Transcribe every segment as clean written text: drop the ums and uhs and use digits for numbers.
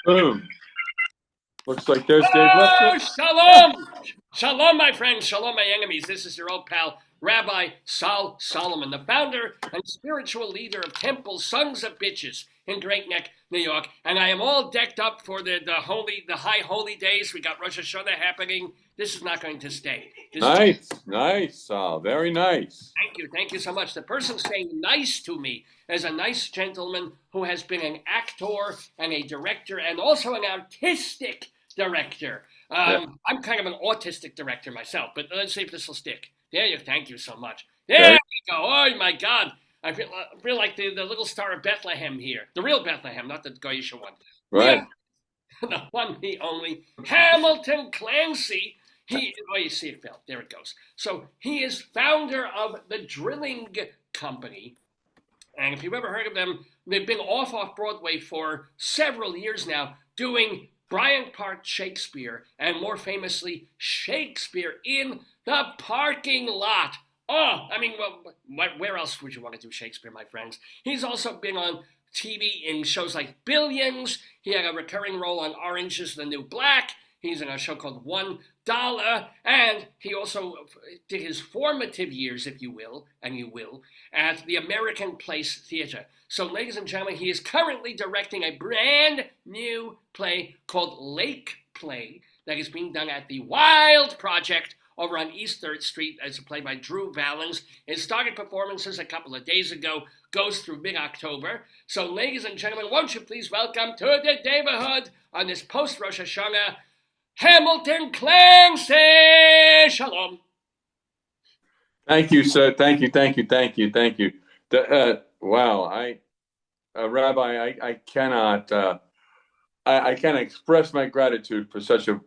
Boom. Looks like there's Dave Oh, Lefkowitz. shalom! Shalom, my friends. Shalom, my enemies. This is your old pal, Rabbi Sol Solomon, the founder and spiritual leader of Temple Sons of Bitches in Great Neck, New York. And I am all decked up for the high holy days. We got Rosh Hashanah happening. This is not going to stay. Nice, Sal. Very nice. Thank you so much. The person saying nice to me is a nice gentleman who has been an actor and a director and also an artistic director. I'm kind of an autistic director myself, but let's see if this will stick. Thank you so much. There we go. Oh my God. I feel like the little star of Bethlehem here. The real Bethlehem, not the Goyish one. Right. Yeah, the one, the only, Hamilton Clancy. You see it, Phil. There it goes. So he is founder of the Drilling Company. And if you've ever heard of them, they've been off-off-Broadway for several years now, doing Bryant Park Shakespeare, and more famously, Shakespeare in the Parking Lot. Oh, I mean, well, where else would you want to do Shakespeare, my friends? He's also been on TV in shows like Billions. He had a recurring role on Orange is the New Black. He's in a show called $1, and he also did his formative years, if you will, and you will, at the American Place Theater. So, ladies and gentlemen, he is currently directing a brand new play called Lakeplay that is being done at the Wild Project over on East 3rd Street. It's a play by Drew Valens. It started performances a couple of days ago, goes through mid-October. So, ladies and gentlemen, won't you please welcome to the neighborhood on this post-Rosh Hashanah, Hamilton Clancy! Shalom. Thank you, sir. Thank you. Wow, Rabbi, I cannot express my gratitude for such a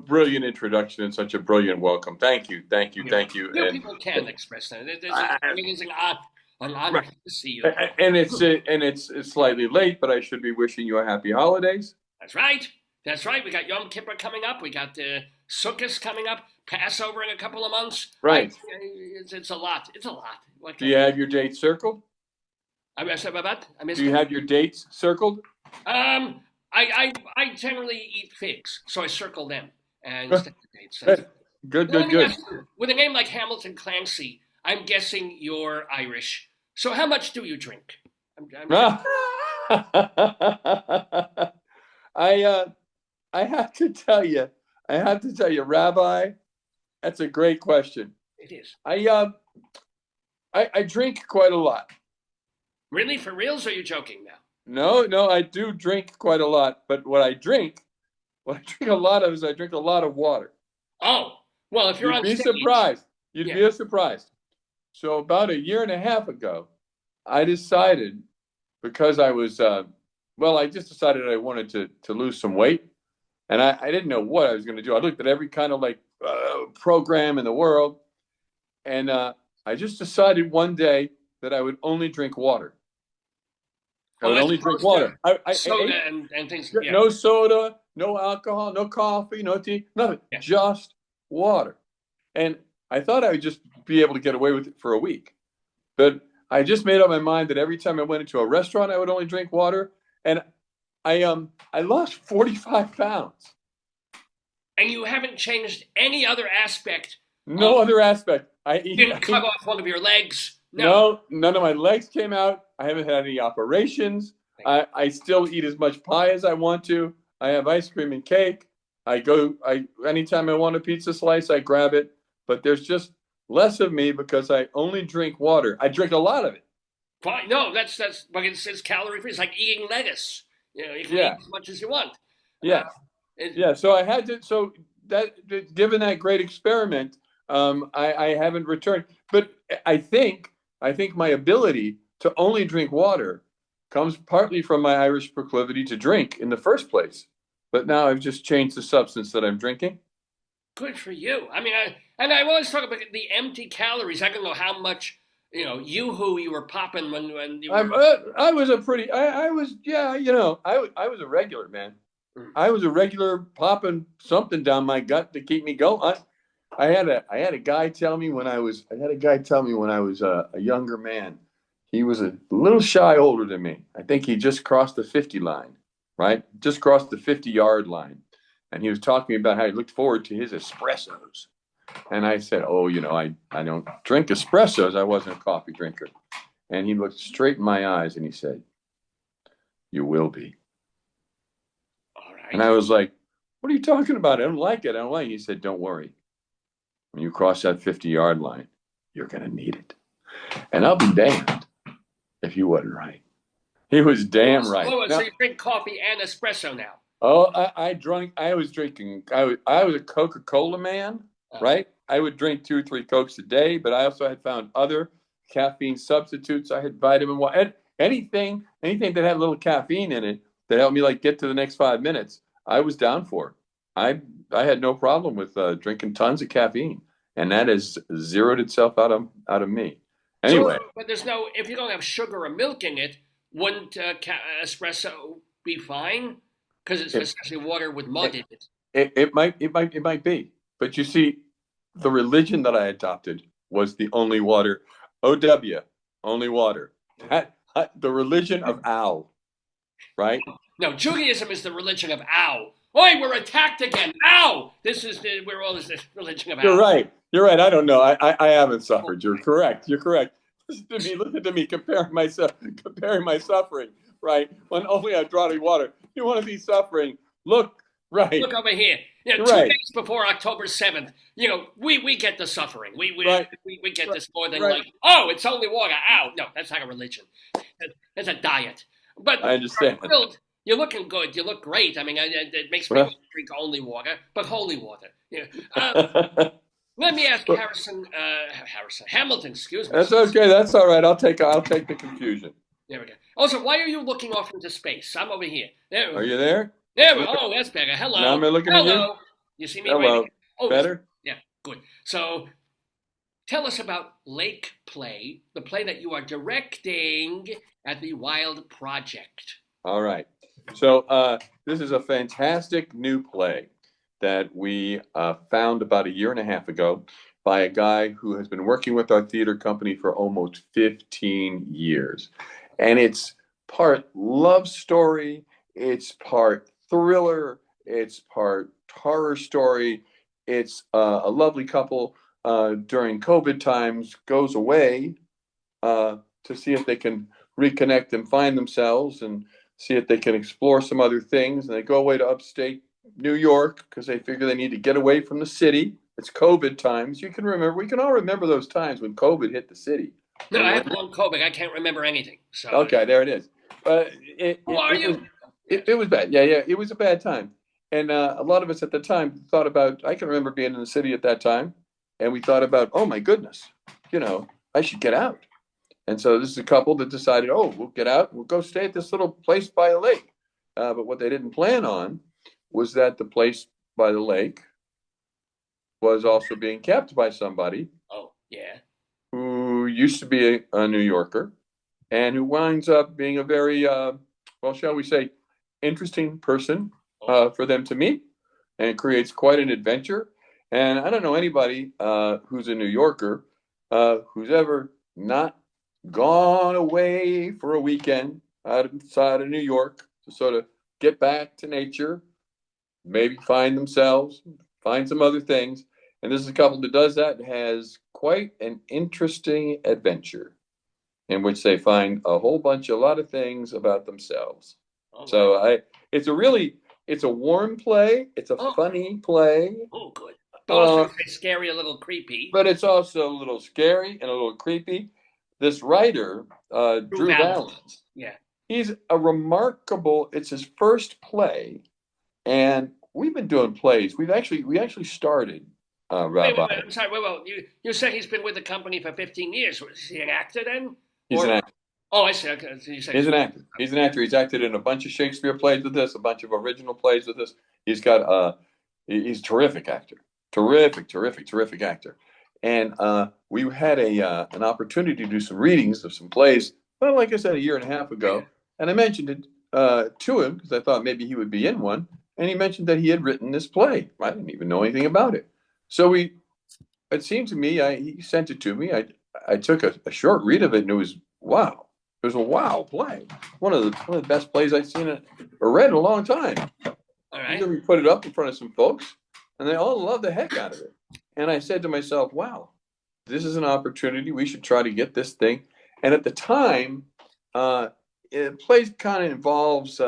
brilliant introduction and such a brilliant welcome. Thank you. People can express that. It's an honor to see you. And it's slightly late, but I should be wishing you a happy holidays. That's right. We got Yom Kippur coming up. We got Sukkot coming up. Passover in a couple of months. Right. It's a lot. It's a lot. Do you have your dates circled? I missed Do you have your dates circled? I generally eat figs, so I circle them and dates. Good. With a name like Hamilton Clancy, I'm guessing you're Irish. So how much do you drink? I have to tell you, Rabbi, that's a great question. It is. I drink quite a lot. Really? For reals, or are you joking now? No, I do drink quite a lot. But what I drink a lot of is I drink a lot of water. Oh, well, if you're on stage. You'd be surprised. So about a year and a half ago, I decided, because I was, I just decided I wanted to lose some weight. And I didn't know what I was going to do. I looked at every kind of program in the world. And I just decided one day that I would only drink water. I would only drink water. Soda and things. Yeah. No soda, no alcohol, no coffee, no tea, nothing. Yeah. Just water. And I thought I would just be able to get away with it for a week. But I just made up my mind that every time I went into a restaurant, I would only drink water. And I lost 45 pounds. And you haven't changed any other aspect? No other aspect. You didn't cut off one of your legs? No, none of my legs came out. I haven't had any operations. I still eat as much pie as I want to. I have ice cream and cake. Anytime I want a pizza slice, I grab it. But there's just less of me because I only drink water. I drink a lot of it. Fine. No, that's but it's calorie free. It's like eating lettuce. You can eat as much as you want. Yeah. So I had to. So that, given that great experiment, I haven't returned. But I think my ability to only drink water comes partly from my Irish proclivity to drink in the first place. But now I've just changed the substance that I'm drinking. Good for you. I mean, I always talk about the empty calories. I don't know how much. You were popping when you were... I was a regular, man. I was a regular popping something down my gut to keep me going. I had a guy tell me when I was a younger man. He was a little shy older than me. I think he just crossed the 50 line. right? Just crossed the 50-yard line. And he was talking about how he looked forward to his espressos. And I said, oh, I don't drink espressos. I wasn't a coffee drinker. And he looked straight in my eyes and he said, you will be. All right. And I was like, what are you talking about? I don't like it. I don't like it. He said, don't worry. When you cross that 50-yard line, you're going to need it. And I'll be damned if you wasn't right. He was damn right. So you drink coffee and espresso now? Oh, I was drinking. I was a Coca-Cola man, right? I would drink 2 or 3 Cokes a day, but I also had found other caffeine substitutes. I had vitamin water, anything that had a little caffeine in it that helped me like get to the next 5 minutes. I was down for. I had no problem with drinking tons of caffeine, and that has zeroed itself out of me. Anyway, but there's no, if you don't have sugar or milk in it, wouldn't espresso be fine? Because it's essentially water with mud in it. It might be, but you see, the religion that I adopted was the only water. OW, only water. The religion of Al, right? No, Judaism is the religion of Ow. Oi, we're attacked again. Ow! We're all this religion of Ow. You're right. I don't know. I haven't suffered. You're correct. Listen to me comparing my suffering, right? When only I draw water. You want to be suffering. Look over here. 2 days before October 7th, we get the suffering. We get this more than like, oh, it's only water. Ow. No, that's not a religion. That's a diet. But I understand. You're looking good. You look great. I mean, it makes me drink only water, but holy water. Let me ask Hamilton, excuse me. That's okay. That's all right. I'll take the confusion. There we go. Also, why are you looking off into space? I'm over here. Are you there? There we go. Oh, that's better. Hello. Now I'm looking at you. You see me? Hello. Oh, better? Yeah, good. So, tell us about Lakeplay, the play that you are directing at the Wild Project. All right. So, this is a fantastic new play that we found about 1.5 years ago by a guy who has been working with our theater company for almost 15 years. And it's part love story, it's part thriller, it's part horror story. It's a lovely couple during COVID times goes away to see if they can reconnect and find themselves and see if they can explore some other things. And they go away to upstate New York because they figure they need to get away from the city. It's COVID times. We can all remember those times when COVID hit the city. No, I had long COVID. I can't remember anything. So okay, there it is. Who are you? It was bad. Yeah, it was a bad time. And a lot of us at the time thought about, I can remember being in the city at that time, and we thought about, oh my goodness, I should get out. And so this is a couple that decided, oh, we'll get out, we'll go stay at this little place by a lake. But what they didn't plan on was that the place by the lake was also being kept by somebody. Oh, yeah. Who used to be a New Yorker and who winds up being a very, shall we say, interesting person for them to meet, and creates quite an adventure. And I don't know anybody who's a New Yorker who's ever not gone away for a weekend outside of New York to sort of get back to nature, maybe find themselves, find some other things. And this is a couple that does that, has quite an interesting adventure in which they find a lot of things about themselves. Okay. So it's a warm play. It's a funny play. Oh, good. But also scary, a little creepy. But it's also a little scary and a little creepy. This writer, Drew Valens, he's it's his first play, and we've been doing plays. We actually started. Wait, I'm sorry. Well, you said he's been with the company for 15 years. Is he an actor then? He's an actor. Oh, I see. Okay. So he's an actor. He's an actor. He's acted in a bunch of Shakespeare plays with us, a bunch of original plays with us. He's got he's a terrific actor. Terrific actor. And we had an opportunity to do some readings of some plays, well, like I said, 1.5 years ago. And I mentioned it to him because I thought maybe he would be in one. And he mentioned that he had written this play. I didn't even know anything about it. So it seemed to me, he sent it to me. I took a short read of it, and it was, wow, It was a wow play. One of the best plays I've seen or read in a long time. All right. And then we put it up in front of some folks, and they all loved the heck out of it. And I said to myself, wow, this is an opportunity. We should try to get this thing. And at the time, plays kind of involves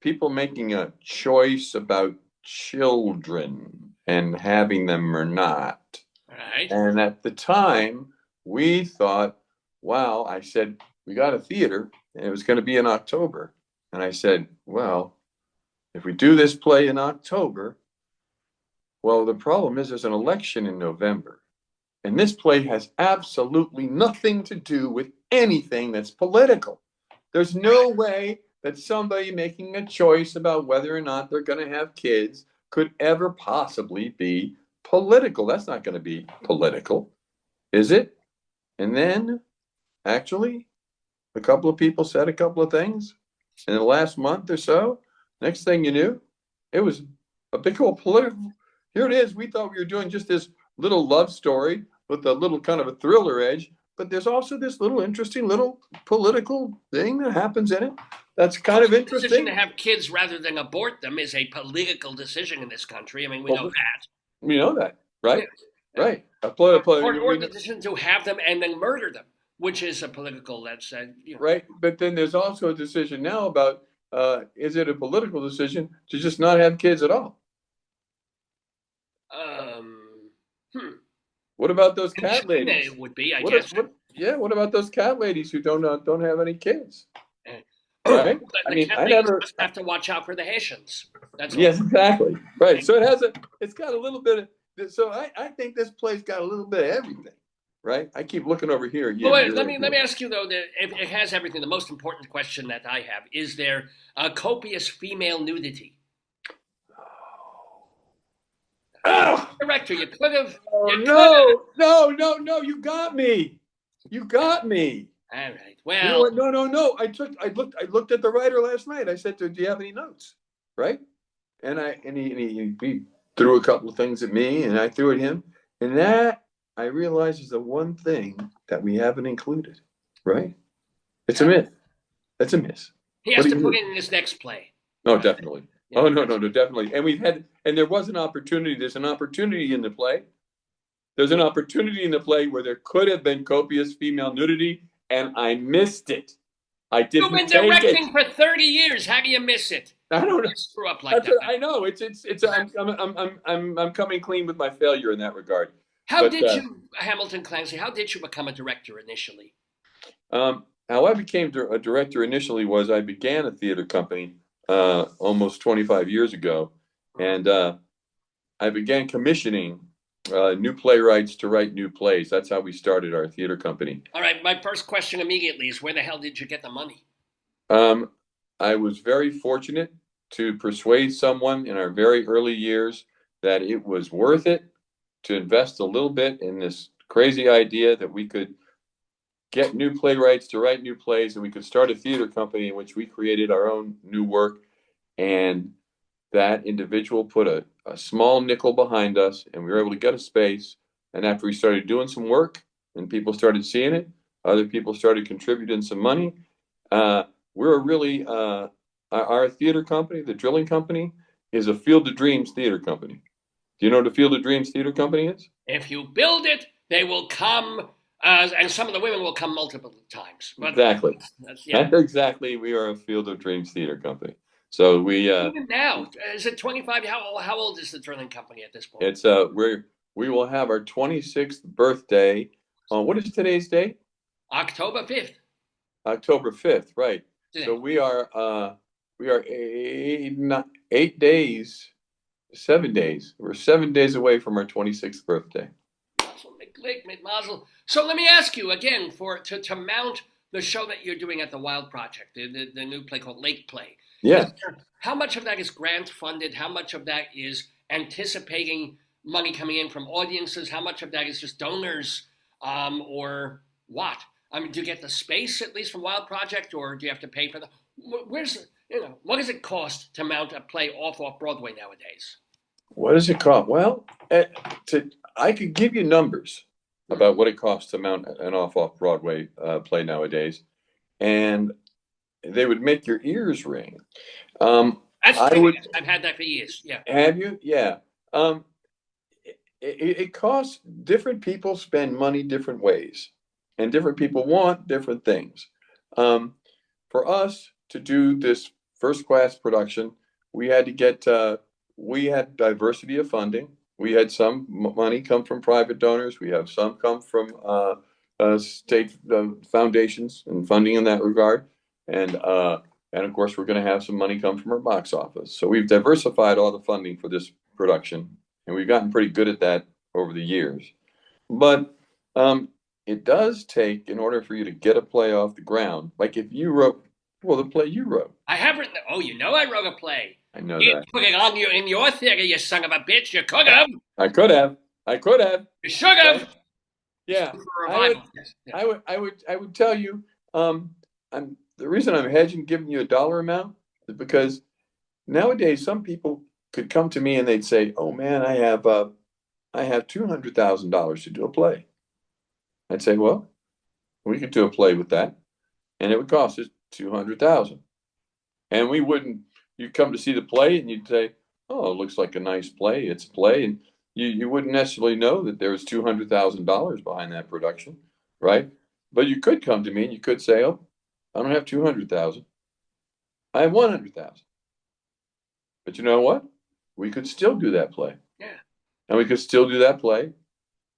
people making a choice about children and having them or not. Right. And at the time, we thought, wow, I said, we got a theater, and it was going to be in October. And I said, well, if we do this play in October, well, the problem is there's an election in November. And this play has absolutely nothing to do with anything that's political. There's no way that somebody making a choice about whether or not they're going to have kids could ever possibly be political. That's not going to be political, is it? And then, actually, a couple of people said a couple of things in the last month or so. Next thing you knew, it was a big old political. Here it is. We thought we were doing just this little love story with a little kind of a thriller edge, but there's also this little interesting little political thing that happens in it. That's kind of interesting. The decision to have kids rather than abort them is a political decision in this country. I mean, we know that. We know that, right? Yeah. Right. Or the decision to have them and then murder them, which is a political, that's right. But then there's also a decision now about is it a political decision to just not have kids at all? What about those cat ladies? It would be, I guess. What about those cat ladies who don't have any kids? Right? I mean, I never have to watch out for the Haitians. That's all. Yes, exactly. Right. So it's got a little bit of. So I think this play's got a little bit of everything. Right. I keep looking over here. Yeah, wait, let me ask you though. It has everything. The most important question that I have is there copious female nudity? Oh. Director, you could have. No! You got me. You got me. All right. Well, no. I looked at the writer last night. I said to him, "Do you have any notes?" Right? And he threw a couple of things at me, and I threw at him, and that I realized is the one thing that we haven't included. Right? It's a myth. That's a miss. He has to put it in his next play. Oh, definitely. Yeah. Oh, no, definitely. And there was an opportunity. There's an opportunity in the play. There's an opportunity in the play where there could have been copious female nudity, and I missed it. I didn't. You've been directing for 30 years. How do you miss it? I don't know. You screw up like that. I know. I'm coming clean with my failure in that regard. How did you, Hamilton Clancy? How did you become a director initially? How I became a director initially was I began a theater company almost 25 years ago, and I began commissioning new playwrights to write new plays. That's how we started our theater company. All right, my first question immediately is, where the hell did you get the money? I was very fortunate to persuade someone in our very early years that it was worth it to invest a little bit in this crazy idea that we could get new playwrights to write new plays, and we could start a theater company in which we created our own new work. And that individual put a small nickel behind us, and we were able to get a space. And after we started doing some work and people started seeing it, other people started contributing some money. We're really, our theater company, the Drilling Company, is a Field of Dreams theater company. Do you know what a Field of Dreams theater company is? If you build it, they will come, and some of the women will come multiple times. But exactly. Exactly. We are a Field of Dreams theater company. So we even now, is it 25? How old is the Drilling Company at this point? It's we will have our 26th birthday on, what is today's date? October 5th. October 5th, right? Today. So we are 8 days, 7 days. We're 7 days away from our 26th birthday. So let me ask you again to mount the show that you're doing at the Wild Project, the new play called Lakeplay. Yeah. How much of that is grant funded? How much of that is anticipating money coming in from audiences? How much of that is just donors, or what? I mean, do you get the space at least from Wild Project, or do you have to pay for the? What does it cost to mount a play off-Broadway nowadays? What does it cost? Well, I could give you numbers about what it costs to mount an off-Broadway play nowadays. and they would make your ears ring. That's I true. would Yes. I've had that for years. Yeah. have you, yeah. It costs, different people spend money different ways, and different people want different things. For us to do this first class production, we had to get we had diversity of funding. We had some money come from private donors. We have some come from state foundations and funding in that regard, and of course we're going to have some money come from our box office. So we've diversified all the funding for this production, and we've gotten pretty good at that over the years. But it does take, in order for you to get a play off the ground, like if you wrote, well, the play you wrote. I have written. Oh, you know I wrote a play. I know You that. put it on you in your theater, you son of a bitch. You could have. I could have. I could have. You should have. Yeah. For a I would. revival. Yes. Yeah. I would tell you. I'm the reason I'm hedging, giving you a dollar amount, is because nowadays some people could come to me and they'd say, "Oh man, I have $200,000 to do a play." I'd say, "Well, we could do a play with that, and it would cost us 200,000." And we wouldn't. You'd come to see the play, and you'd say, "Oh, it looks like a nice play. It's a play," and you wouldn't necessarily know that there was $200,000 behind that production, right? But you could come to me and you could say, "Oh, I don't have 200,000. I have 100,000." But you know what? We could still do that play, Yeah. and we could still do that play,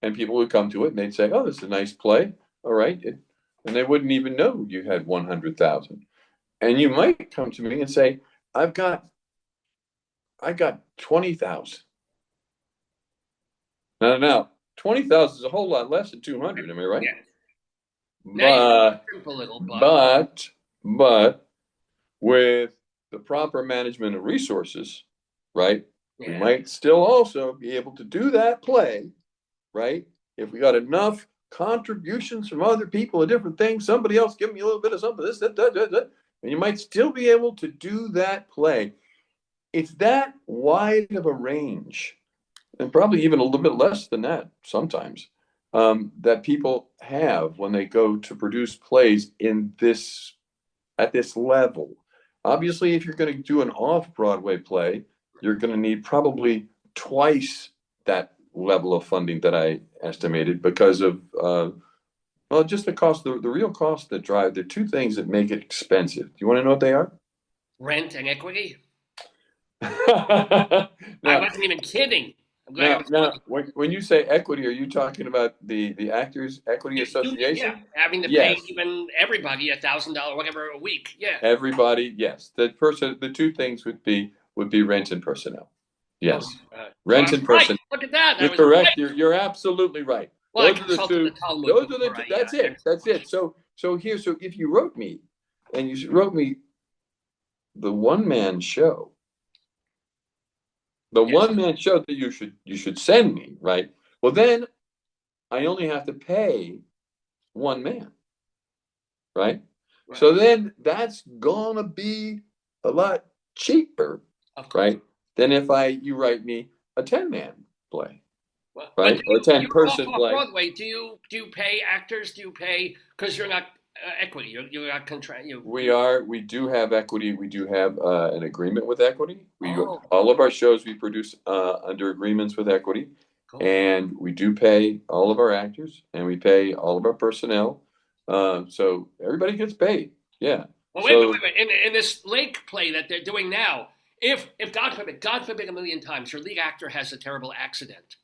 and people would come to it and they'd say, "Oh, this is a nice play. All right," and they wouldn't even know you had 100,000. And you might come to me and say, "I've got 20,000." Now, 20,000 is a whole lot less than 200. Am I right? Yeah. Now you a little, but with the proper management of resources, right? yeah. We might still also be able to do that play, right? If we got enough contributions from other people and different things, somebody else give me a little bit of something, this, that, and you might still be able to do that play. It's that wide of a range, and probably even a little bit less than that sometimes, that people have when they go to produce plays at this level. Obviously, if you're going to do an off-Broadway play, you're going to need probably twice that level of funding that I estimated, because of well, just the cost, the real costs that drive. There are two things that make it expensive. Do you want to know what they are? Rent and equity. Now, I wasn't even kidding. when you say equity, are you talking about the Actors Equity Association? Yeah, having to pay even everybody $1,000, whatever, a week. Yeah, everybody. Yes, the two things would be rent and personnel. Yes, rent and personnel. Look at that. You're correct. You're absolutely right. Well, those are the two. Those are the two. That's it. That's it. So if you wrote me, and you wrote me the one-man show. The one-man show that you should send me, right? Well, then I only have to pay one man, right? So then that's gonna be a lot cheaper, right? Than if you write me a 10-man play, right? Or a 10-person play. Broadway, do you pay actors? Do you pay, because you're not equity? You're not We do have equity. We do have an agreement with equity. All of our shows we produce under agreements with equity, and we do pay all of our actors, and we pay all of our personnel. So everybody gets paid. Yeah. Well, wait. In this Lakeplay that they're doing now, if God forbid a million times, your lead actor has a terrible accident,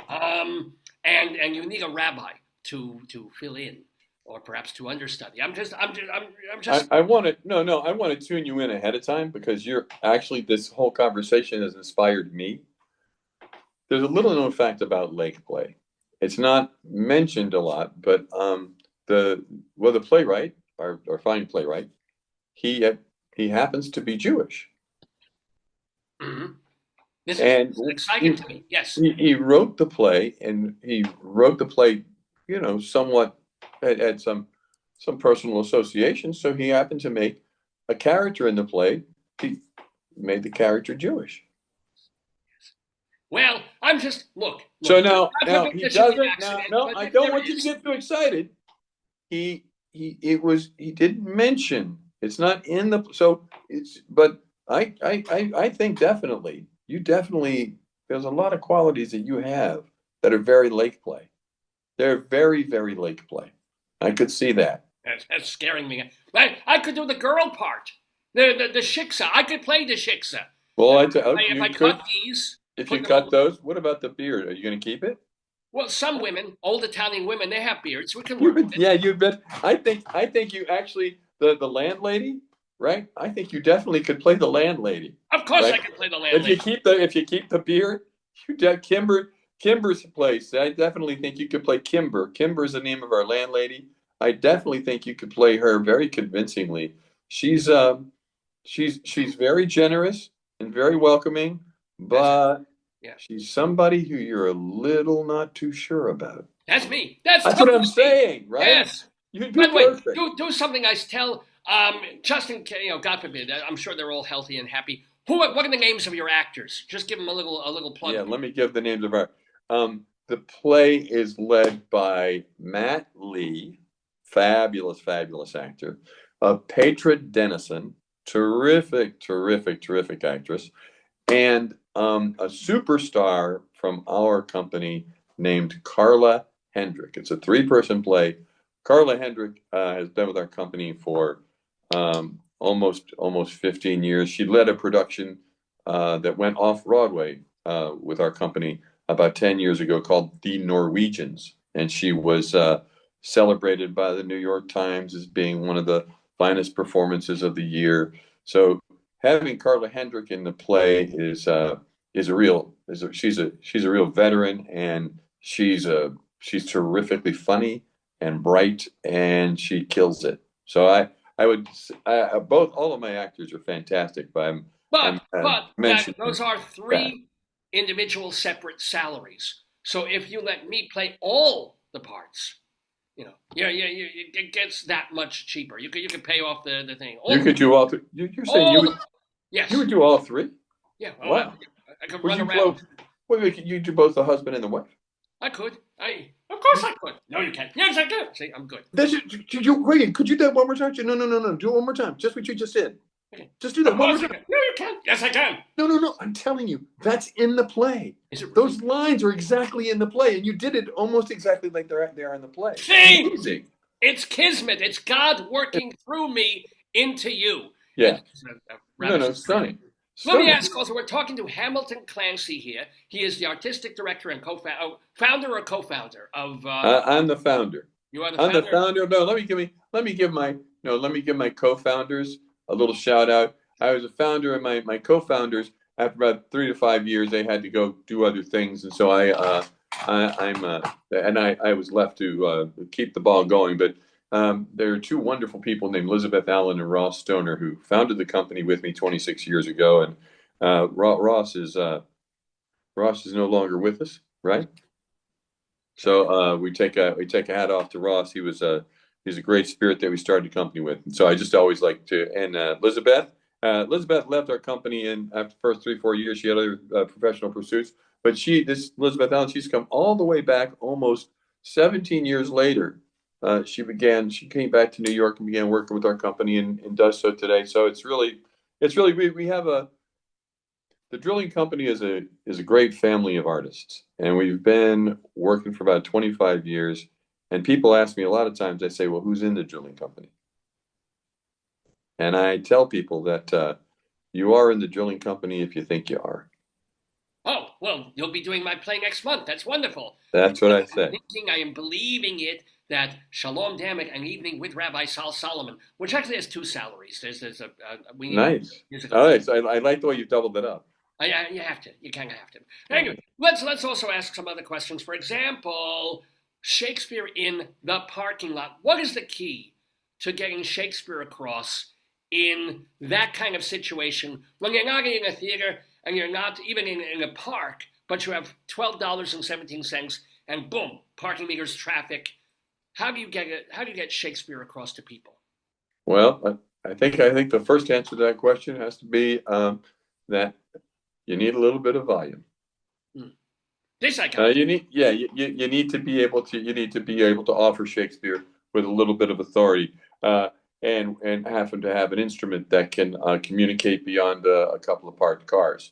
and you need a rabbi to fill in, or perhaps to understudy. I'm just. I want to tune you in ahead of time, because this whole conversation has inspired me. There's a little known fact about Lakeplay. It's not mentioned a lot, but the playwright, our fine playwright, he happens to be Jewish. Mm-hmm. This is exciting to me. Yes, he wrote the play, and he wrote the play, somewhat had some personal association. So he happened to make a character in the play. He made the character Jewish. Well, I'm just look. So now he doesn't. No, I don't want you to get too excited. He he didn't mention, it's not in the, so it's, but I think definitely, there's a lot of qualities that you have that are very Lakeplay. They're very, very Lakeplay. I could see that. That's scaring me. I could do the girl part. The shiksa. I could play the shiksa. Well, If I cut these. if you cut those, what about the beard? Are you going to keep it? Well, some women, old Italian women, they have beards. We can work with it. Yeah, you bet. I think you actually, the landlady, right? I think you definitely could play the landlady. Of course, right? I can play the landlady. If you keep the beard, Kimber's place. I definitely think you could play Kimber. Kimber is the name of our landlady. I definitely think you could play her very convincingly. She's very generous and very welcoming, but she's somebody who you're a little not too sure about. That's me. That's what I'm saying, right? Yes. You'd be perfect. Do something I tell. Just in case, God forbid. I'm sure they're all healthy and happy. What are the names of your actors? Just give them a little plug. Yeah, let me give the names of our. The play is led by Matt Lee, fabulous actor. Petra Dennison, terrific actress, and a superstar from our company named Carla Hendrick. It's a 3-person play. Carla Hendrick has been with our company for almost 15 years. She led a production that went off-Broadway with our company about 10 years ago called The Norwegians. And she was celebrated by the New York Times as being one of the finest performances of the year. So having Carla Hendrick in the play she's a real veteran, and she's terrifically funny and bright, and she kills it. So all of my actors are fantastic, but those are 3 individual separate salaries. So if you let me play all the parts, it gets that much cheaper. You could pay off the thing. You could do all 3. You're saying you would? Yes. You would do all 3? Yeah. Wow. I could run around. You do both the husband and the wife? I could. Of course I could. No, you can't. Yes, I can. See, I'm good. Could you do that one more time? No. Do it one more time. Just what you just did. Okay. Just do that one more time. No, you can't. Yes, I can. No. I'm telling you, that's in the play. Is it really? Those lines are exactly in the play, and you did it almost exactly like they are in the play. See? Amazing. It's kismet. It's God working through me into you. Yeah. No, stunning. Let me ask also, we're talking to Hamilton Clancy here. He is the artistic director and founder or co-founder of... I'm the founder. You are the founder? I'm the founder. No, let me give my co-founders a little shout out. I was a founder, and my co-founders, after about 3 to 5 years, they had to go do other things. And so I was left to keep the ball going. But there are 2 wonderful people named Elizabeth Allen and Ross Stoner who founded the company with me 26 years ago. And Ross is no longer with us, right? So we take a hat off to Ross. He's a great spirit that we started the company with. And so I just always like to. And Elizabeth left our company, and after the first 3-4 years, she had other professional pursuits. But Elizabeth Allen, she's come all the way back almost 17 years later. She came back to New York and began working with our company, and does so today. So it's really we have the drilling company is a great family of artists, and we've been working for about 25 years. And people ask me a lot of times, they say, well, who's in the drilling company? And I tell people that you are in the drilling company if you think you are. Oh, well, you'll be doing my play next month. That's wonderful. That's what I say. I am believing it, that Shalom Damek, An Evening with Rabbi Sol Solomon, which actually has 2 salaries. There's nice. All right, so I like the way you doubled it up. You have to. You kind of have to. Anyway, let's also ask some other questions. For example, Shakespeare in the parking lot. What is the key to getting Shakespeare across in that kind of situation when you're not in a theater and you're not even in a park, but you have $12.17 and boom, parking meters, traffic? How do you get Shakespeare across to people? Well, I think the first answer to that question has to be that you need a little bit of volume. This I got. You need to be able to offer Shakespeare with a little bit of authority, and happen to have an instrument that can communicate beyond a couple of parked cars.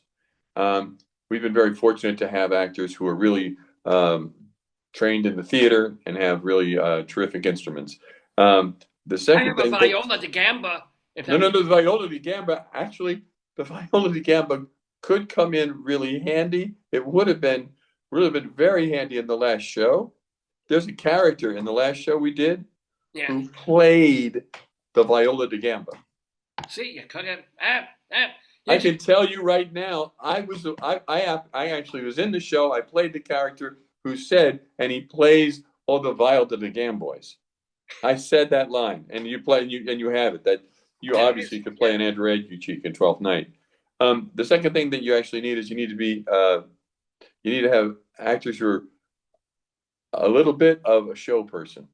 We've been very fortunate to have actors who are really trained in the theater and have really terrific instruments. The second I have a thing viola da gamba. no, the viola da gamba, actually, the viola da gamba could come in really handy. It would have been very handy in the last show. There's a character in the last show we did who played the viola da gamba. See, you could have. I can tell you right now, I actually was in the show. I played the character who said, and he plays all the viola da gamboys. I said that line, and you play, and you have it. That you obviously could play an Andrew Aguichi in Twelfth Night. The second thing that you actually need is you need to have actors who are a little bit of a show person.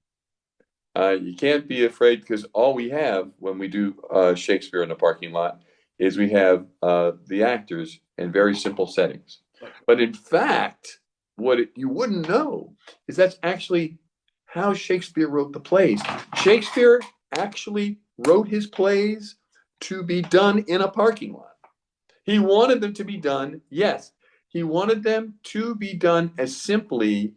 You can't be afraid, because all we have when we do Shakespeare in the parking lot is we have the actors in very simple settings. But in fact, you wouldn't know is that's actually how Shakespeare wrote the plays. Shakespeare actually wrote his plays to be done in a parking lot. He wanted them to be done, yes. He wanted them to be done as simply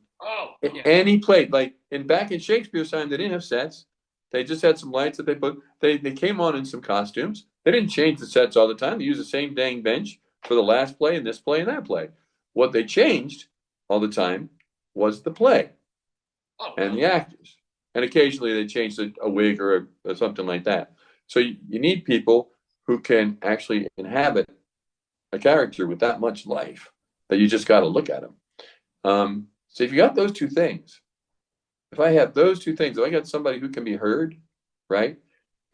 any play. Like back in Shakespeare's time, they didn't have sets. They just had some lights that they put. They came on in some costumes. They didn't change the sets all the time. They used the same dang bench for the last play and this play and that play. What they changed all the time was the play and the actors. And occasionally they changed a wig or something like that. So you need people who can actually inhabit a character with that much life that you just got to look at them. So if you got those two things, if I have those two things, if I got somebody who can be heard, right?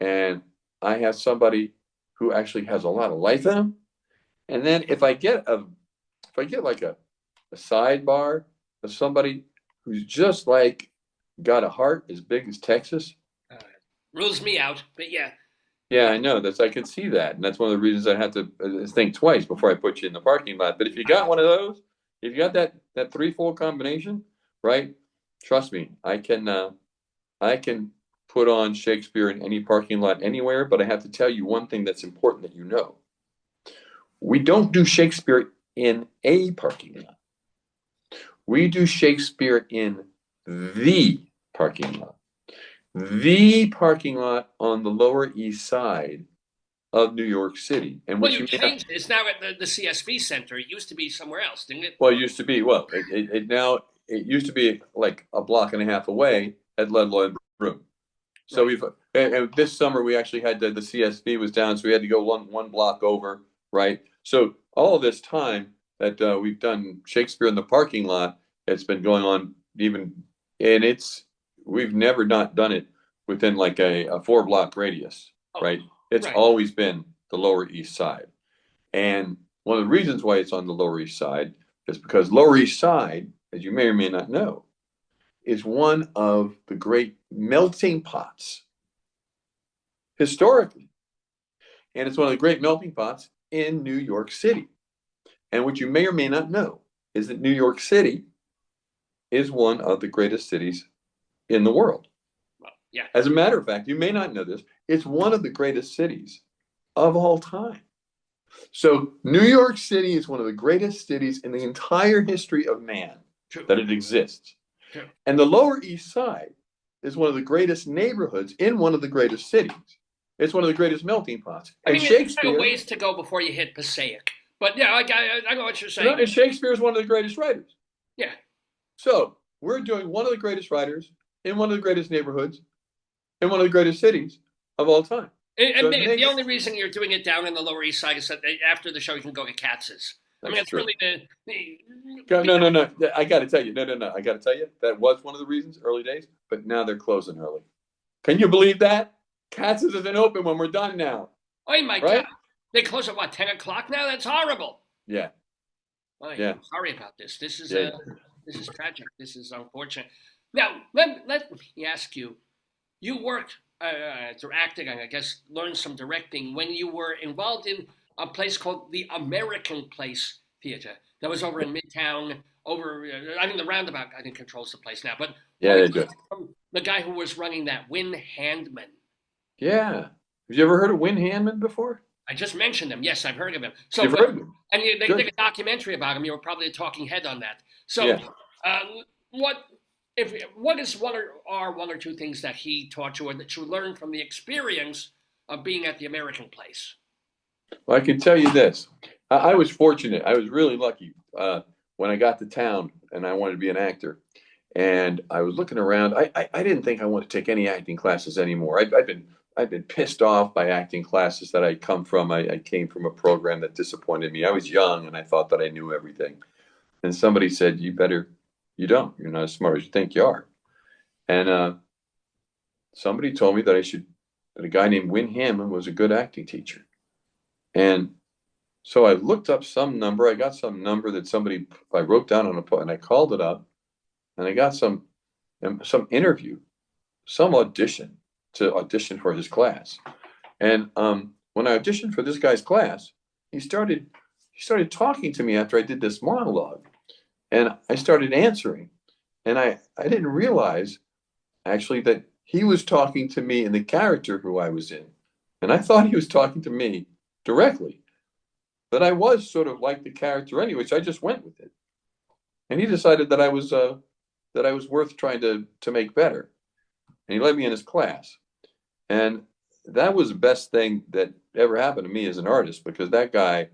And I have somebody who actually has a lot of life in them. And then if I get like a sidebar of somebody who's just like got a heart as big as Texas. Rules me out, but yeah. Yeah, I know. I can see that. And that's one of the reasons I have to think twice before I put you in the parking lot. But if you got one of those, if you got that threefold combination, right? Trust me, I can put on Shakespeare in any parking lot anywhere, but I have to tell you one thing that's important that you know. We don't do Shakespeare in a parking lot. We do Shakespeare in the parking lot. The parking lot on the Lower East Side of New York City. And you changed it. It's now at the CSV Center. It used to be somewhere else, didn't it? Well, it used to be. Well, it used to be like a block and a half away at Ludlow Room. So and this summer we actually had the CSV was down, so we had to go one block over, right? So all of this time that we've done Shakespeare in the parking lot, it's been going on we've never not done it within like a 4-block radius, right? It's always been the Lower East Side. And one of the reasons why it's on the Lower East Side is because Lower East Side, as you may or may not know, is one of the great melting pots historically. And it's one of the great melting pots in New York City. And what you may or may not know is that New York City is one of the greatest cities in the world. Well, yeah. As a matter of fact, you may not know this, it's one of the greatest cities of all time. So New York City is one of the greatest cities in the entire history of man that it exists. True. And the Lower East Side is one of the greatest neighborhoods in one of the greatest cities. It's one of the greatest melting pots. And Shakespeare, there's ways to go before you hit Passaic. But yeah, I know what you're saying. And Shakespeare is one of the greatest writers. Yeah. So we're doing one of the greatest writers in one of the greatest neighborhoods in one of the greatest cities of all time. And the only reason you're doing it down in the Lower East Side is that after the show you can go get Katz's. That's really No. I got to tell you. No. I got to tell you, that was one of the reasons, early days, but now they're closing early. Can you believe that? Katz's isn't open when we're done now. Oh my God. They close at 10 o'clock now? That's horrible. Yeah. I'm sorry about this. This is tragic. This is unfortunate. Now, let me ask you. You worked acting, and I guess learned some directing when you were involved in a place called the American Place Theater that was over in Midtown. The Roundabout, I think, controls the place now. But yeah, they do. the guy who was running that, Wynn Handman. Yeah. Have you ever heard of Wynn Handman before? I just mentioned him. Yes, I've heard of him. So, You've heard of him? and they Good. did a documentary about him. You were probably a talking head on that. So, Yeah. what is one or two things that he taught you, or that you learned from the experience of being at the American Place? Well, I can tell you this. I was fortunate. I was really lucky when I got to town and I wanted to be an actor. And I was looking around. I didn't think I wanted to take any acting classes anymore. I've been pissed off by acting classes that I come from. I came from a program that disappointed me. I was young and I thought that I knew everything. And somebody said, you don't. You're not as smart as you think you are. And somebody told me that that a guy named Wynn Hamilton was a good acting teacher. And so I looked up some number. I got some number that I wrote down on and I called it up, and I got some interview, some audition to audition for his class. And when I auditioned for this guy's class, he started talking to me after I did this monologue, and I started answering, and I didn't realize actually that he was talking to me in the character who I was in, and I thought he was talking to me directly. But I was sort of like the character anyway, so I just went with it. And he decided that I was worth trying to make better. And he let me in his class. And that was the best thing that ever happened to me as an artist, because that guy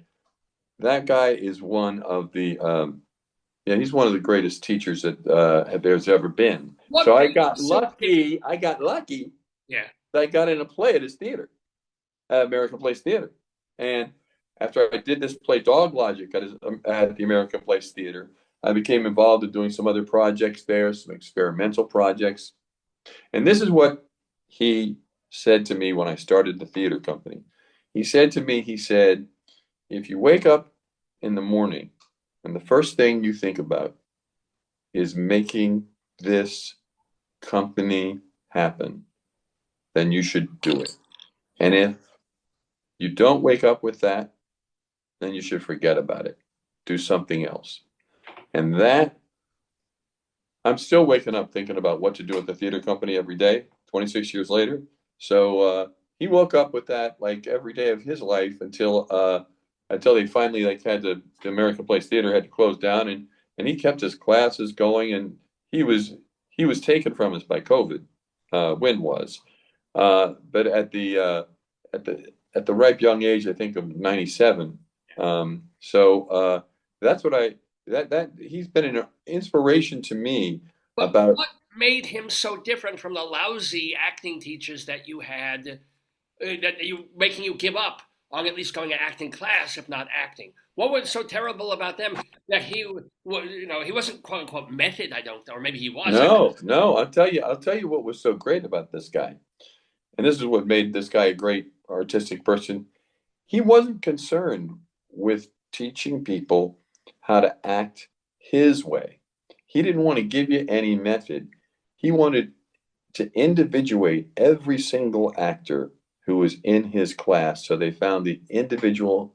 is one of the he's one of the greatest teachers that there's ever been. So I got lucky. Yeah. That I got in a play at his theater, American Place Theater. And after I did this play, Dog Logic, at the American Place Theater, I became involved in doing some other projects there, some experimental projects. And this is what he said to me when I started the theater company. He said, if you wake up in the morning and the first thing you think about is making this company happen, then you should do it. And if you don't wake up with that, then you should forget about it. Do something else. And that, I'm still waking up thinking about what to do at the theater company every day, 26 years later. So he woke up with that like every day of his life until they finally the American Place Theater had to close down, and he kept his classes going, and he was taken from us by COVID. Wynn was, but at the ripe young age, I think of 97. So that's what he's been an inspiration to me. But about what made him so different from the lousy acting teachers that you had, making you give up on at least going to acting class, if not acting? What was so terrible about them that he wasn't quote unquote method? I don't know, or maybe he was. No. I'll tell you what was so great about this guy, and this is what made this guy a great artistic person. He wasn't concerned with teaching people how to act his way. He didn't want to give you any method. He wanted to individuate every single actor who was in his class, so they found the individual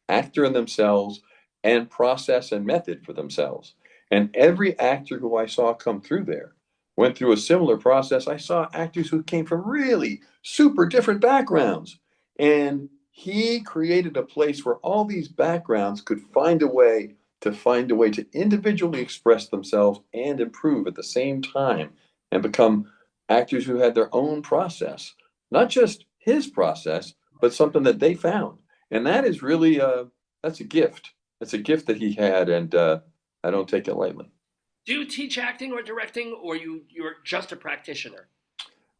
actor in themselves and process and method for themselves. And every actor who I saw come through there went through a similar process. I saw actors who came from really super different backgrounds, and he created a place where all these backgrounds could find a way to individually express themselves and improve at the same time, and become actors who had their own process, not just his process, but something that they found. And that is really that's a gift. It's a gift that he had, and I don't take it lightly. Do you teach acting or directing, or you're just a practitioner?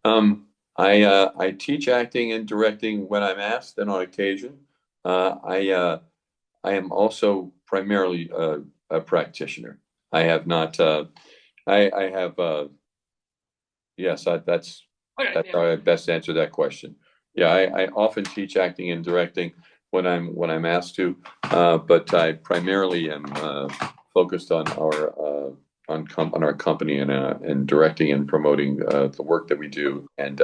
I teach acting and directing when I'm asked and on occasion. I am also primarily a practitioner. I have not. I have. Yes, that's how I best answer that question. Yeah, I often teach acting and directing when I'm asked to, but I primarily am focused on our company and directing and promoting the work that we do, and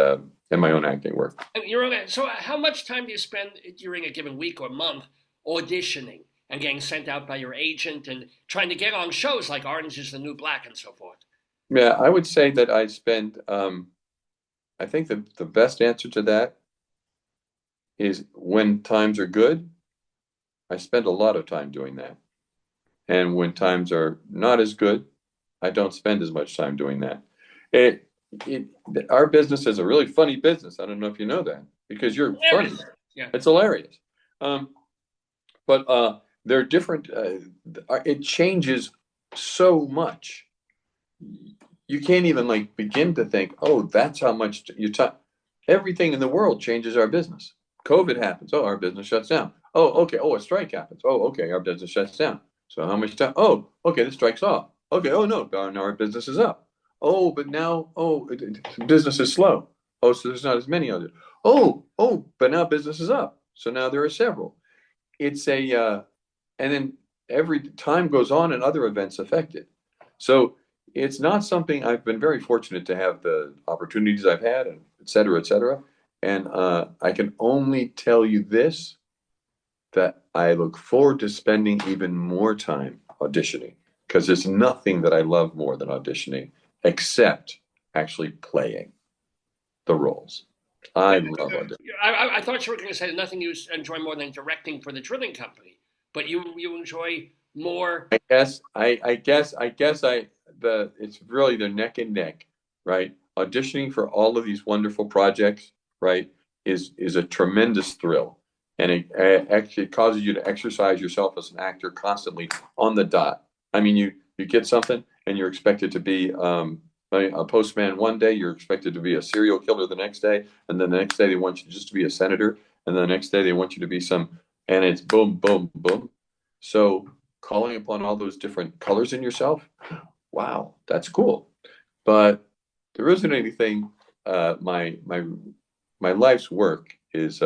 my own acting work. So how much time do you spend during a given week or month auditioning and getting sent out by your agent and trying to get on shows like Orange is the New Black and so forth? Yeah, I would say that I spend, I think the best answer to that is when times are good, I spend a lot of time doing that. And when times are not as good, I don't spend as much time doing that. It, it, our business is a really funny business. I don't know if you know that because you're funny. Hilarious. Yeah. It's hilarious. Um, but they're different. It changes so much. You can't even like begin to think, oh, that's how much you talk. Everything in the world changes our business. COVID happens. Oh, our business shuts down. Oh, okay. Oh, a strike happens. Oh, okay. Our business shuts down. So how much time? Oh, okay. The strike's off. Okay. Oh, no. Now our business is up. Oh, but now, business is slow. Oh, so there's not as many others. But now business is up. So now there are several. It's and then every time goes on and other events affect it. So it's not something I've been very fortunate to have the opportunities I've had, and et cetera, et cetera. And I can only tell you this, that I look forward to spending even more time auditioning because there's nothing that I love more than auditioning except actually playing the roles. I love auditioning. I thought you were going to say nothing you enjoy more than directing for the drilling company, but you enjoy more. It's really they're neck and neck, right? Auditioning for all of these wonderful projects, right, is a tremendous thrill, and it actually causes you to exercise yourself as an actor constantly on the dot. I mean, you get something and you're expected to be a postman one day, you're expected to be a serial killer the next day, and then the next day they want you just to be a senator, and then the next day they want you to be and it's boom, boom, boom. So calling upon all those different colors in yourself, wow, that's cool. But there isn't anything. My life's work is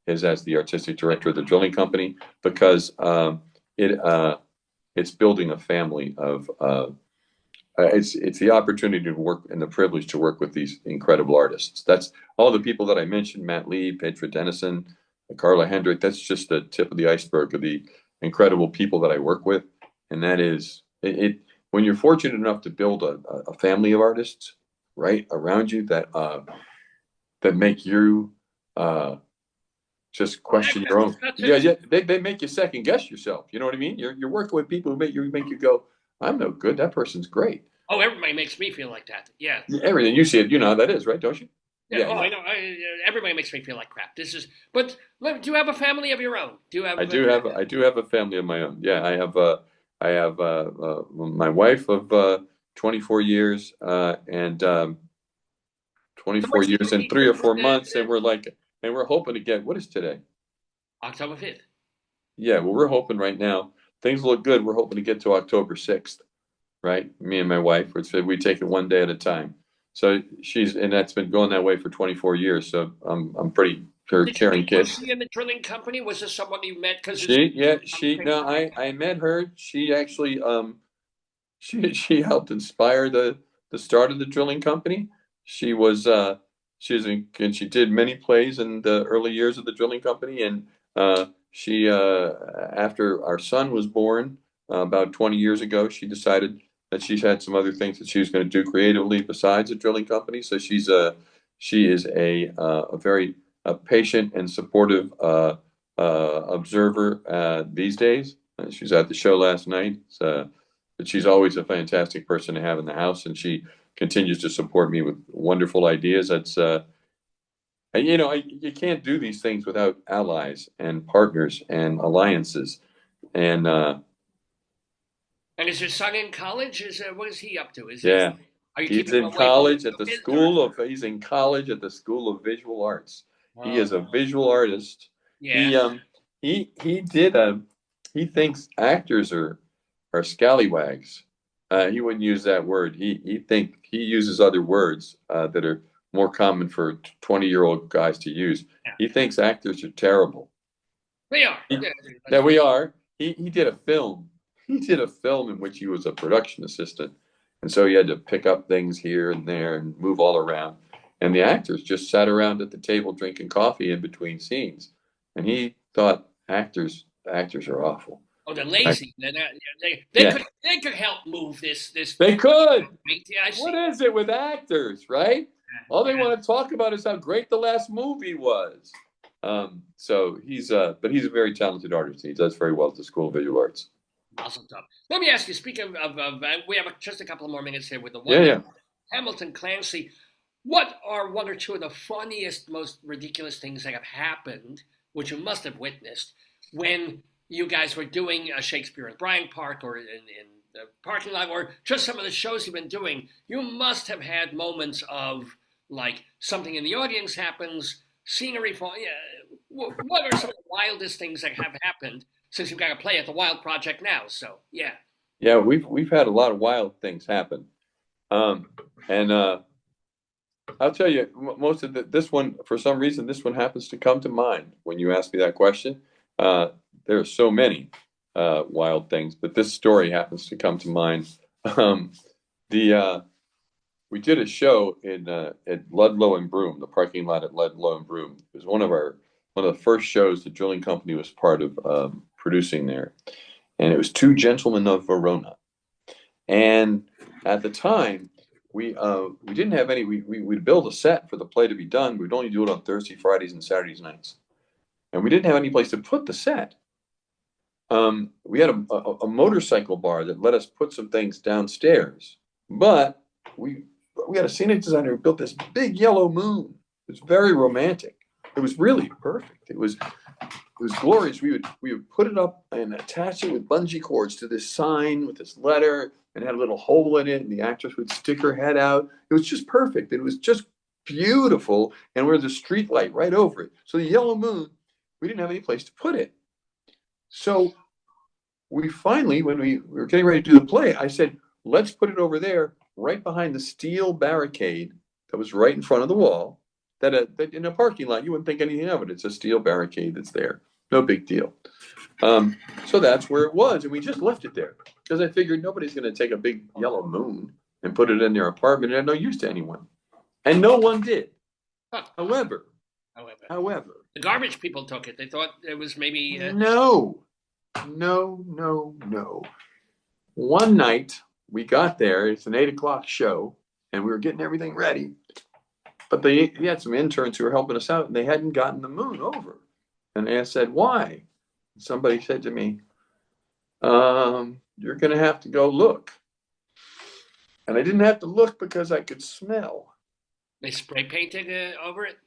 as the artistic director of the drilling company because it's building a family of it's the opportunity to work and the privilege to work with these incredible artists. That's all the people that I mentioned: Matt Lee, Petra Dennison, Carla Hendrick. That's just the tip of the iceberg of the incredible people that I work with. And that is it. When you're fortunate enough to build a family of artists right around you that make you just question your own. Yeah, yeah. They make you second guess yourself. You know what I mean? You're working with people who make you go, I'm no good. That person's great. Oh, everybody makes me feel like that. Yeah. Everything you see it, you know how that is, right? Don't you? Yeah. Oh, I know. Everybody makes me feel like crap. But do you have a family of your own? Do you have? I do have a family of my own. Yeah, I have my wife of 24 years and 24 years and 3 or 4 months, and we're hoping to get, what is today? October 5th. Yeah, well, we're hoping right now things look good. We're hoping to get to October 6th, right? Me and my wife, we take it one day at a time. So and that's been going that way for 24 years. So I'm pretty sure Did you carrying meet kids. Lucy in the drilling company? Was this someone you met? No, I met her. She actually, she helped inspire the start of the drilling company. She was, and she did many plays in the early years of the drilling company. And she, after our son was born about 20 years ago, she decided that she had some other things that she was going to do creatively besides the drilling company. So she is a very patient and supportive observer these days. She was at the show last night. But she's always a fantastic person to have in the house, and she continues to support me with wonderful ideas. You can't do these things without allies and partners and alliances. And And is your son in college? What is he up to? yeah, Are you he's keeping him in away from college at the he's in college at the School of Visual Arts. He is a visual artist. Yeah. He did he thinks actors are scallywags. He wouldn't use that word. He uses other words that are more common for 20-year-old guys to use. Yeah. He thinks actors are terrible. They are. Yeah, we are. He did a film. He did a film in which he was a production assistant, and so he had to pick up things here and there and move all around. And the actors just sat around at the table drinking coffee in between scenes, and he thought actors are awful. Oh, they're lazy. Yeah. They could help move this. They could. Yeah, I see. What is it with actors, right? All they Yeah. want to talk about is how great the last movie was. So but he's a very talented artist. He does very well at the School of Visual Arts. Awesome stuff. Let me ask you. Speaking of we have just a couple of more minutes here with the one. Yeah. Hamilton Clancy. What are one or two of the funniest, most ridiculous things that have happened, which you must have witnessed, when you guys were doing a Shakespeare in Bryant Park or in the parking lot, or just some of the shows you've been doing? You must have had moments of, like, something in the audience happens, scenery fall. Yeah. What are some of the wildest things that have happened since you've got to play at the Wild Project now? So, yeah. Yeah, we've had a lot of wild things happen. I'll tell you, most of this one, for some reason, this one happens to come to mind when you ask me that question. There are so many wild things, but this story happens to come to mind. We did a show at Ludlow and Broome, the parking lot at Ludlow and Broome. It was one of the first shows the drilling company was part of producing there, and it was Two Gentlemen of Verona. And at the time, we didn't have any. We'd build a set for the play to be done. We'd only do it on Thursday, Fridays, and Saturdays nights, and we didn't have any place to put the set. We had a motorcycle bar that let us put some things downstairs, but we had a scenic designer who built this big yellow moon. It was very romantic. It was really perfect. It was glorious. We would put it up and attach it with bungee cords to this sign with this letter, and had a little hole in it, and the actress would stick her head out. It was just perfect. It was just beautiful, and we're the street light right over it. So the yellow moon, we didn't have any place to put it. So we finally, when we were getting ready to do the play, I said, let's put it over there, right behind the steel barricade that was right in front of the wall. That in a parking lot, you wouldn't think anything of it. It's a steel barricade that's there. No big deal. So that's where it was, and we just left it there because I figured nobody's going to take a big yellow moon and put it in their apartment. It had no use to anyone, and no one did. Huh. However, the garbage people took it. They thought it was maybe no. One night we got there. It's an 8:00 show, and we were getting everything ready. But we had some interns who were helping us out, and they hadn't gotten the moon over. And I said, why? Somebody said to me, you're going to have to go look. And I didn't have to look because I could smell. They spray painted over it?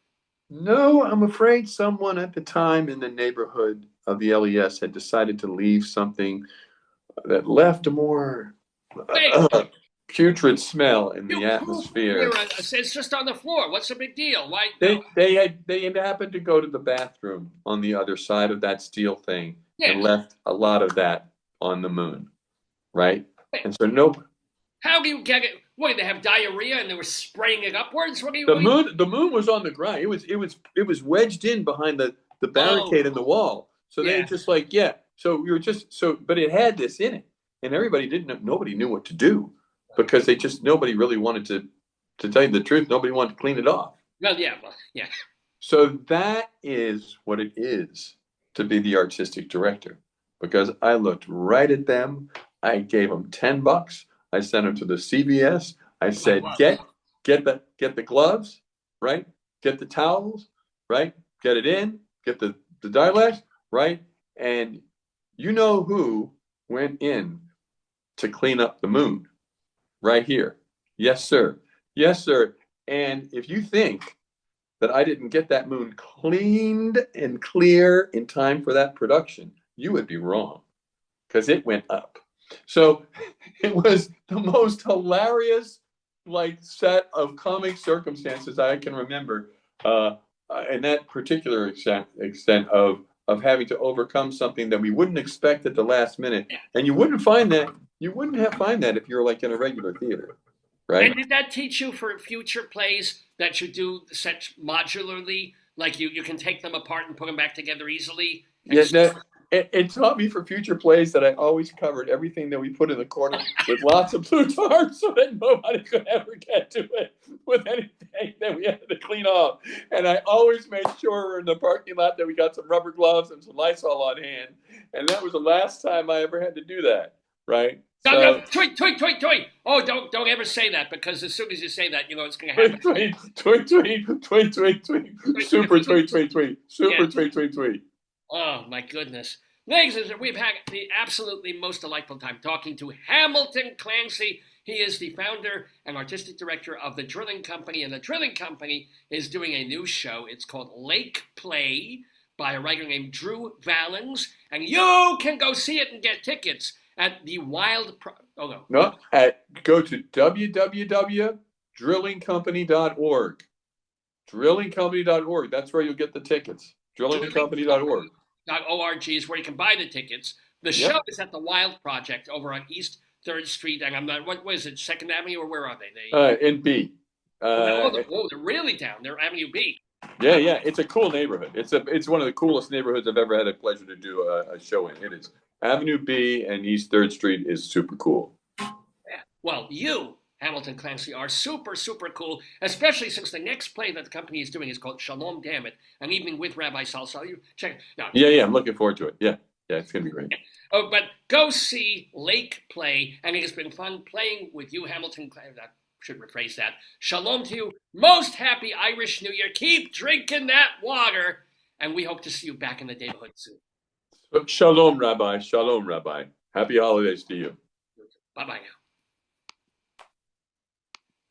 No, I'm afraid someone at the time in the neighborhood of the LES had decided to leave something that left a more putrid smell in the atmosphere. It's just on the floor. What's the big deal? Why? They happened to go to the bathroom on the other side of that steel thing and left a lot of that on the moon, right? And so How do you get it? What, did they have diarrhea and they were spraying it upwards? The moon was on the ground. It was wedged in behind the barricade in the wall. So they just So we were but it had this in it, and nobody knew what to do. Because nobody really wanted to tell you the truth, nobody wanted to clean it off. Well, yeah. So that is what it is to be the artistic director. Because I looked right at them, I gave them $10. I sent them to the CVS. I said, get the gloves, right? Get the towels, right? Get it in, get the Dilax, right? And you know who went in to clean up the moon? Right here. Yes, sir. Yes, sir. And if you think that I didn't get that moon cleaned and clear in time for that production, you would be wrong, because it went up. So it was the most hilarious set of comic circumstances I can remember, in that particular extent of having to overcome something that we wouldn't expect at the last minute. And you wouldn't find that if you're in a regular theater, right? And did that teach you for future plays that you do sets modularly, like you can take them apart and put them back together easily? Yeah, it taught me for future plays that I always covered everything that we put in the corner with lots of blue tarp so that nobody could ever get to it with anything that we had to clean off. And I always made sure we're in the parking lot that we got some rubber gloves and some Lysol on hand. And that was the last time I ever had to do that, right? No, tweet. Oh, don't ever say that, because as soon as you say that, it's going to happen. Tweet. Super tweet. Oh, my goodness. Ladies and gentlemen, we've had the absolutely most delightful time talking to Hamilton Clancy. He is the founder and artistic director of the Drilling Company, and the Drilling Company is doing a new show. It's called Lakeplay by a writer named Drew Valens, and you can go see it and get tickets at the Wild... go to www.drillingcompany.org. Drillingcompany.org. That's where you'll get the tickets. Drillingcompany.org. .org is where you can buy the tickets. The show is at the Wild Project over on East 3rd Street, and I'm not, what is it, 2nd Avenue, or where are they? In B. They're really down. They're Avenue B. Yeah. It's a cool neighborhood. It's one of the coolest neighborhoods I've ever had a pleasure to do a show in. It is. Avenue B and East 3rd Street is super cool. Yeah. Well, you, Hamilton Clancy, are super, super cool, especially since the next play that the company is doing is called Shalom Damn It, An Evening with Rabbi Sol Solomon. Check it out. Yeah, I'm looking forward to it. Yeah, it's going to be great. Oh, but go see Lakeplay, and it has been fun playing with you, Hamilton Clancy. I should rephrase that. Shalom to you. Most happy Irish New Year. Keep drinking that water, and we hope to see you back in the neighborhood soon. Shalom, Rabbi. Shalom, Rabbi. Happy holidays to you. Bye-bye now.